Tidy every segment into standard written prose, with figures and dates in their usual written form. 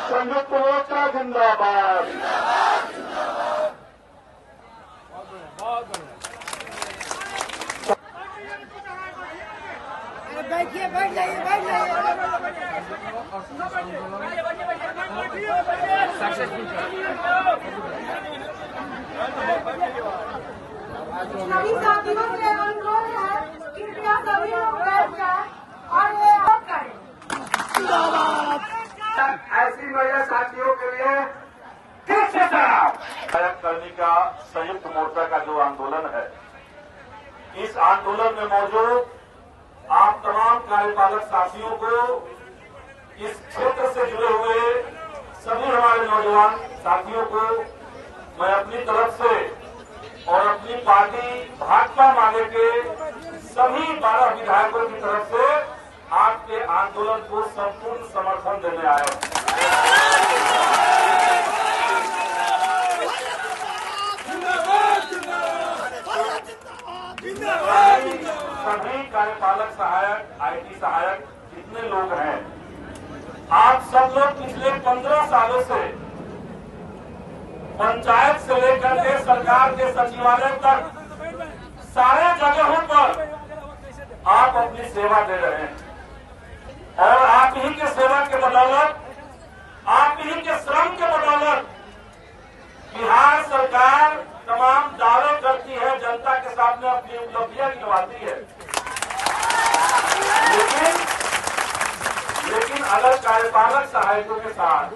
संयुक्त मोर्चा जिंदाबाद। बैठिए, बैठ जाइए, बैठ जाइए। सभी साथियों से अनुरोध है, कृपया सभी लोग बैठ जाएं और ये वोट करें। ऐसी महिला साथियों के लिए फिर से करने का संयुक्त मोर्चा का जो आंदोलन है, इस आंदोलन में मौजूद आप तमाम कार्यपालक साथियों को, इस क्षेत्र से जुड़े हुए सभी हमारे नौजवान साथियों को मैं अपनी तरफ से और अपनी पार्टी भाजपा माले के सभी 12 विधायकों की तरफ से आपके आंदोलन को संपूर्ण समर्थन देने आए हैं। सभी कार्यपालक सहायक, आईटी सहायक जितने लोग हैं, आप सब लोग पिछले 15 सालों से पंचायत से लेकर के सरकार के सचिवालय तक सारे जगहों पर आप अपनी सेवा दे रहे हैं और आप ही के सेवा के बदौलत, आप ही के श्रम के बदौलत बिहार सरकार तमाम दावे करती है, जनता के सामने अपनी उपलब्धियां गिनवाती है। लेकिन अगर कार्यपालक सहायकों के साथ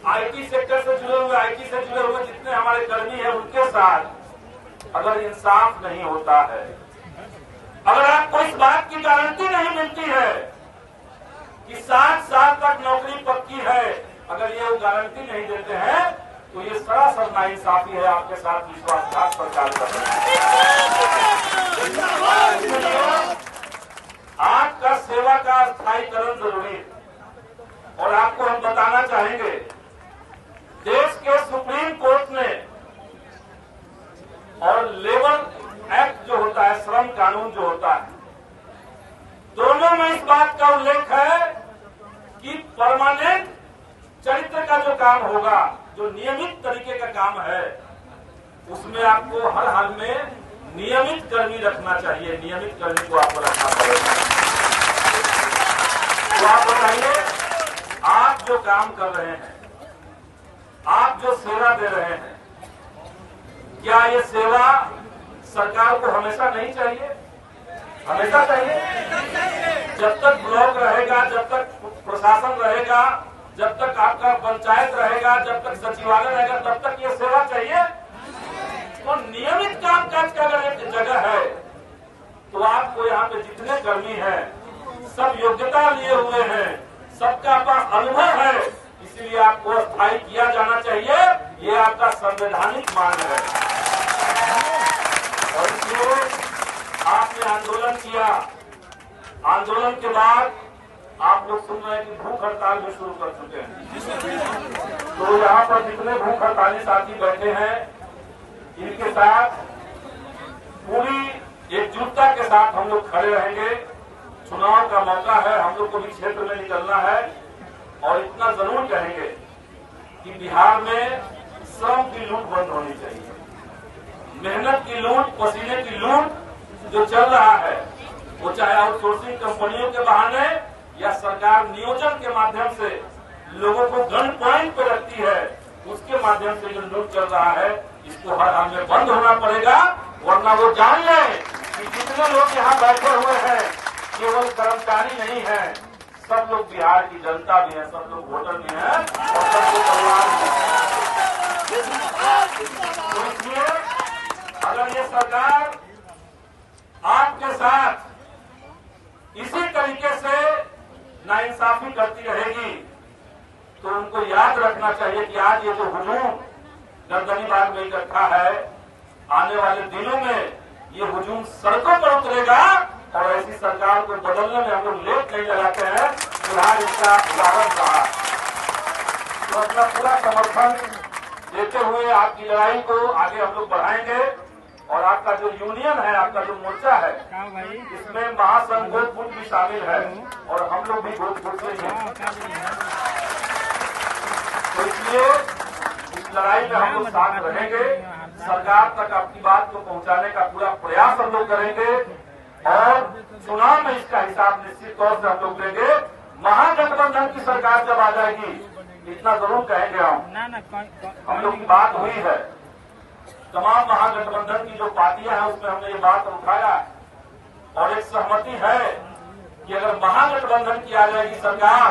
आईटी सेक्टर से जुड़े हुए, आईटी से जुड़े हुए जितने हमारे कर्मी हैं, उनके साथ अगर इंसाफ नहीं होता है, अगर आपको इस बात की गारंटी नहीं मिलती है कि 7 साल तक नौकरी पक्की है, अगर ये वो गारंटी नहीं देते हैं, तो ये सरासर नाइंसाफी है, आपके साथ विश्वासघात प्रचार कर रहे हैं। आपका सेवा का स्थायीकरण जरूरी है और आपको हम बताना चाहेंगे, देश के सुप्रीम कोर्ट ने और लेबर एक्ट जो होता है, श्रम कानून जो होता है, दोनों में इस बात का उल्लेख है कि परमानेंट चरित्र का जो काम होगा, जो नियमित तरीके का काम है, उसमें आपको हर हाल में नियमित कर्मी रखना चाहिए, नियमित कर्मी को आपको रखना पड़ेगा। तो आप बताइए, आप जो काम कर रहे हैं, आप जो सेवा दे रहे हैं, क्या ये सेवा सरकार को हमेशा नहीं चाहिए? हमेशा चाहिए। जब तक ब्लॉक रहेगा, जब तक प्रशासन रहेगा, जब तक आपका पंचायत रहेगा, जब तक सचिवालय रहेगा, तब तक ये सेवा चाहिए। तो नियमित कामकाज का अगर एक जगह है, तो आपको यहाँ पे जितने कर्मी हैं, सब योग्यता लिए हुए हैं, सबका पास अनुभव है, इसलिए आपको स्थायी किया जाना चाहिए। ये आपका संवैधानिक मांग है और इसलिए आपने आंदोलन किया। आंदोलन के बाद आप लोग सुन रहे हैं कि भूख हड़ताल भी शुरू कर चुके हैं। तो यहाँ पर जितने भूख हड़ताली साथी बैठे हैं, इनके साथ पूरी एकजुटता के साथ हम लोग खड़े रहेंगे। चुनाव का मौका है, हम लोग को भी क्षेत्र में निकलना है और इतना जरूर कहेंगे कि बिहार में श्रम की लूट बंद होनी चाहिए। मेहनत की लूट, पसीने की लूट जो चल रहा है, वो चाहे आउटसोर्सिंग कंपनियों के बहाने या सरकार नियोजन के माध्यम से लोगों को गन पॉइंट पे रखती है, उसके माध्यम से जो लूट चल रहा है, इसको हर हाल में बंद होना पड़ेगा। वरना वो जान लें कि जितने लोग यहाँ बैठे हुए हैं केवल कर्मचारी नहीं है, सब लोग बिहार की जनता भी है, सब लोग वोटर भी हैं और सब लोग परिवार भी हैं। तो इसलिए अगर ये सरकार आपके साथ इसी तरीके से नाइंसाफी करती रहेगी, तो उनको याद रखना चाहिए कि आज ये जो हुजूम गर्दनीबाग में इकट्ठा है, आने वाले दिनों में ये हुजूम सड़कों पर उतरेगा और ऐसी सरकार को बदलने में हम लोग लेट नहीं लगाते हैं। बिहार इसका उदाहरण रहा। तो अपना पूरा समर्थन देते हुए आपकी लड़ाई को आगे हम लोग बढ़ाएंगे और आपका जो यूनियन है, आपका जो मोर्चा है, इसमें महासंघ गोरखपुर भी शामिल है और हम लोग भी गोरखपुर से ही हैं। तो इसलिए इस लड़ाई में हम लोग साथ रहेंगे। सरकार तक अपनी बात को पहुंचाने का पूरा प्रयास हम लोग करेंगे और चुनाव में इसका हिसाब निश्चित तौर से हम लोग देंगे। महागठबंधन की सरकार जब आ जाएगी, इतना जरूर कहेंगे हम लोग की बात हुई है। तमाम महागठबंधन की जो पार्टियां हैं उसमें हमने ये बात उठाया और एक सहमति है कि अगर महागठबंधन की आ जाएगी सरकार,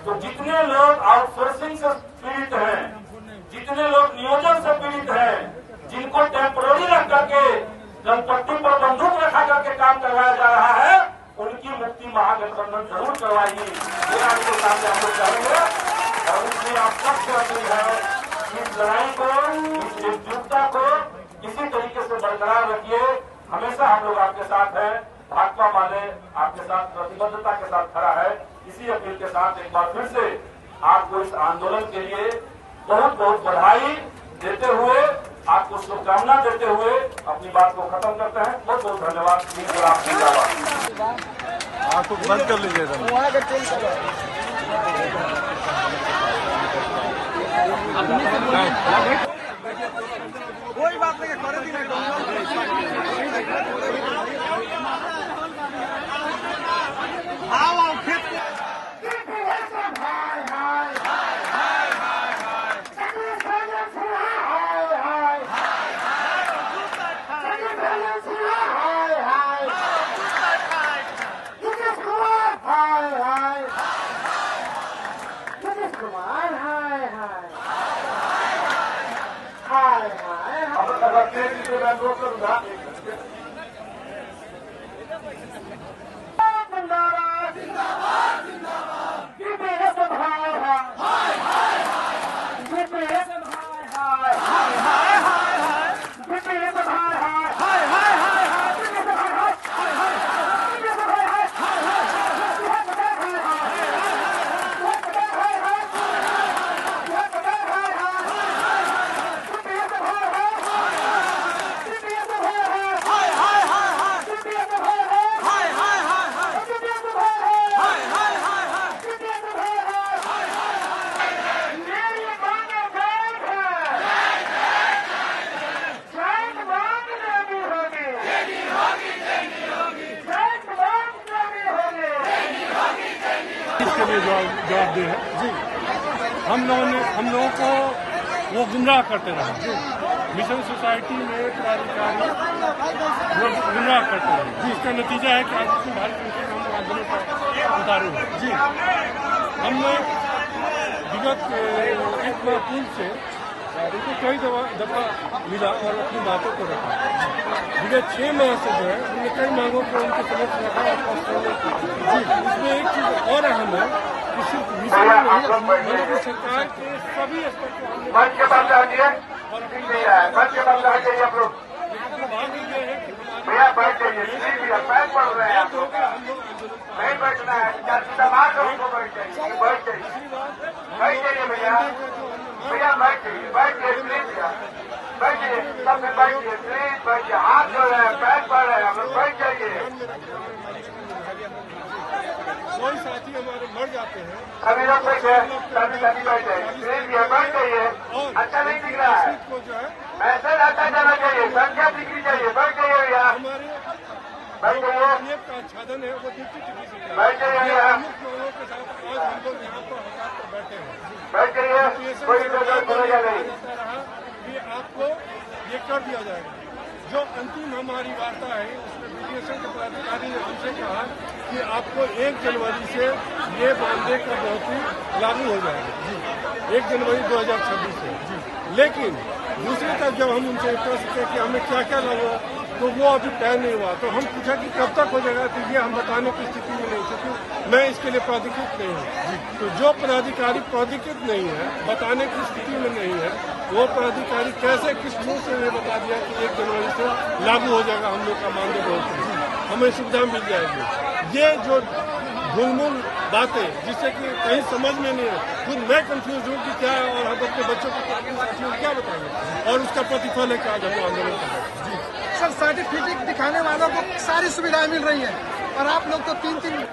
तो जितने लोग आउटसोर्सिंग से पीड़ित हैं, जितने लोग नियोजन से पीड़ित हैं, जिनको टेम्पोररी रख करके जनपट्टी पर बंदूक रखा करके काम करवाया जा रहा है, उनकी मुक्ति महागठबंधन जरूर करवाएगी। ये आपके सामने हम लोग करेंगे और इसलिए आप सबसे अपील है इस लड़ाई को, इस एकजुटता को इसी तरीके से बरकरार रखिए। हमेशा हम लोग आपके साथ हैं। भाजपा वाले आपके साथ प्रतिबद्धता के साथ खड़ा है। इसी अपील के साथ एक बार फिर से आपको इस आंदोलन के लिए बहुत बहुत बधाई देते हुए, आपको शुभकामना देते हुए अपनी बात को खत्म करते हैं। बहुत बहुत धन्यवाद। आपको बंद कर लीजिए। कोई बात नहीं, करे भी नहीं। आओ खेत जवाब दे जी। हम लोगों को वो गुमराह करते रहे। मिशन सोसाइटी में पदाधिकारी वो गुमराह करते रहे, जिसका नतीजा है कि आज इसमें भारी संख्या में हम आंदोलन पर उतारे हुए जी। हमने विगत एक माह पूर्व से उनको कई दफा मिला और अपनी बातों को रखा। विगत 6 माह से जो है हमने कई मांगों को उनके समक्ष रखा जी। इसमें एक चीज और अहम है कि सिर्फ मिशन में नहीं, बल्कि सरकार के सभी स्तर पर हमने मंच के पास जाइए, मंच के पास जाइए। आप लोग भैया बैठ जाइए, पैर पड़ रहे हैं आप लोग, नहीं बैठना है। समाज को बैठ जाइए, बैठ जाइए, बैठ जाइए भैया, भैया बैठ जाइए, बैठ जाइए प्लीज भैया, बैठ जाइए, सब में बैठ जाइए प्लीज, बैठ जाइए। हाथ जो है पैर पड़ रहे हैं, हम लोग बैठ जाइए। कोई साथी हमारे मर जाते हैं, सभी लोग बैठे, सभी बैठ जाइए प्लीज भैया, बैठ जाइए। अच्छा नहीं दिख रहा है, मैसेज आता जाना चाहिए, संख्या दिखनी चाहिए। बैठ जाइए भैया, बैठ जाइए, का आच्छादन है वो निश्चित बैठ जाइए भैया, लोगों के साथ आज हम लोग यहाँ पर हड़ताल पर बैठे हैं। बैठ जाइए, कोई जगह बोलेगा नहीं। कि आपको ये कर दिया जाएगा। जो अंतिम हमारी वार्ता है उसमें बीडीएसएल के पदाधिकारी ने हमसे कहा कि आपको 1 जनवरी से ये मानदेय का बढ़ोतरी लागू हो जाएगा जी, 1 जनवरी 2026 से जी। लेकिन दूसरी तरफ जब हम उनसे प्रश्न किया कि हमें क्या क्या लागू, तो वो अभी तय नहीं हुआ। तो हम पूछा कि कब तक हो जाएगा, तो ये हम बताने की स्थिति में नहीं, क्योंकि मैं इसके लिए प्राधिकृत नहीं हूँ। तो जो पदाधिकारी प्राधिकृत नहीं है, बताने की स्थिति में नहीं है, वो पदाधिकारी कैसे किस मुंह से ये बता दिया कि 1 जनवरी से लागू हो जाएगा हम लोग का मानदेय बढ़ोतरी, हमें सुविधा मिल जाएगी। ये जो भूलमूल बातें जिससे कि कहीं समझ में नहीं है, खुद मैं कंफ्यूज हूँ कि क्या और हम अपने बच्चों को क्या बताएंगे और उसका प्रतिफल है कि आज हम आंदोलन कर रहे हैं जी। मेडिकल सर्टिफिकेट दिखाने वालों को सारी सुविधाएं मिल रही है, और आप लोग तो 3-3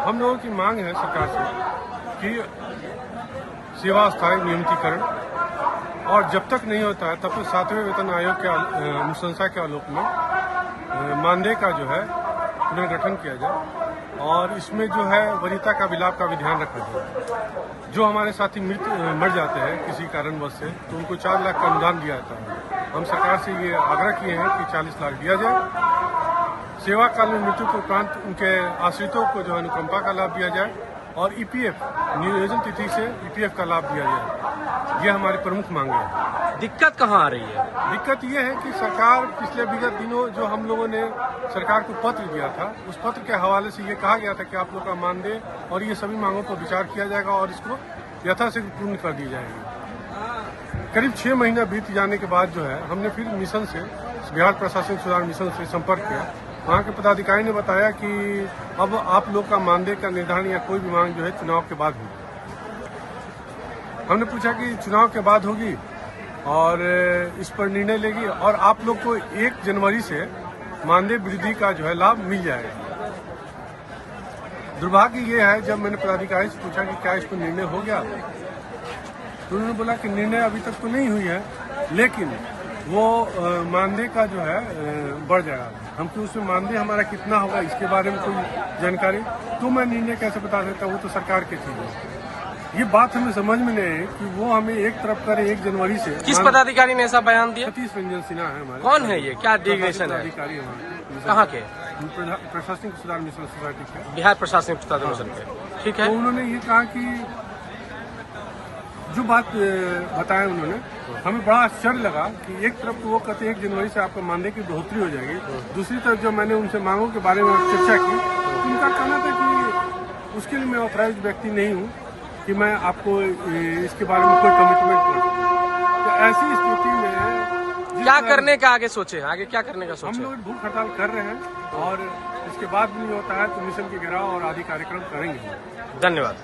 हम लोगों की मांग है सरकार से कि सेवा स्थायी नियमितीकरण, और जब तक नहीं होता है तब तक 7वें वेतन आयोग के अनुशंसा के आलोक में मानदेय का जो है पुनर्गठन किया जाए, और इसमें जो है वरीयता का विलाप का भी ध्यान रखा जाए। जो हमारे साथी मर जाते हैं किसी कारणवश से, तो उनको 4 लाख का अनुदान दिया जाता है। हम सरकार से ये आग्रह किए हैं कि 40 लाख दिया जाए। सेवा काल में मृत्यु के उपरांत उनके आश्रितों को जो अनुकंपा का लाभ दिया जाए, और ईपीएफ नियोजन तिथि से ईपीएफ का लाभ दिया जाए। ये हमारी प्रमुख मांग है। दिक्कत कहाँ आ रही है? दिक्कत ये है कि सरकार पिछले विगत दिनों जो हम लोगों ने सरकार को पत्र दिया था, उस पत्र के हवाले से ये कहा गया था कि आप लोग का मानदेय और ये सभी मांगों पर विचार किया जाएगा और इसको यथाशीघ्र पूर्ण कर दी जाएगी। करीब 6 महीना बीत जाने के बाद जो है हमने फिर मिशन से, बिहार प्रशासनिक सुधार मिशन से संपर्क किया। वहाँ के पदाधिकारी ने बताया कि अब आप लोग का मानदेय का निर्धारण या कोई भी मांग जो है चुनाव के बाद होगी। हमने पूछा कि चुनाव के बाद होगी और इस पर निर्णय लेगी, और आप लोग को 1 जनवरी से मानदेय वृद्धि का जो है लाभ मिल जाएगा। दुर्भाग्य ये है, जब मैंने पदाधिकारी से पूछा कि क्या इस पर निर्णय हो गया, तो उन्होंने बोला कि निर्णय अभी तक तो नहीं हुई है, लेकिन वो मानदेय का जो है बढ़ जाएगा। हमको उसमें मानदेय हमारा कितना होगा इसके बारे में कोई जानकारी तो मैं निर्णय कैसे बता सकता हूँ, वो तो सरकार की चीज है। ये बात हमें समझ में नहीं है कि वो हमें एक तरफ करे 1 जनवरी से। किस पदाधिकारी ने ऐसा बयान दिया? सतीश रंजन सिन्हा है हमारे। कौन है ये? क्या डिग्रेशन है? अधिकारी हमारे। कहाँ के? प्रशासनिक सुधार मिशन सोसाइटी के, बिहार प्रशासनिक सुधार मिशन के। ठीक है। तो उन्होंने ये कहा कि जो बात बताया उन्होंने, हमें बड़ा आश्चर्य लगा कि एक तरफ तो वो कहते हैं 1 जनवरी से आपका मानदेय की बढ़ोतरी हो जाएगी, दूसरी तरफ जब मैंने उनसे मांगों के बारे में चर्चा की तो उनका कहना था कि उसके लिए मैं ऑथराइज्ड व्यक्ति नहीं हूँ कि मैं आपको इसके बारे में कोई कमिटमेंट कर सकूँ। तो ऐसी स्थिति में क्या करने का आगे सोचे? आगे क्या करने का सोचे? हम लोग भूख हड़ताल कर रहे हैं, और इसके बाद भी नहीं होता है तो मिशन के घेराव और आदि कार्यक्रम करेंगे। धन्यवाद।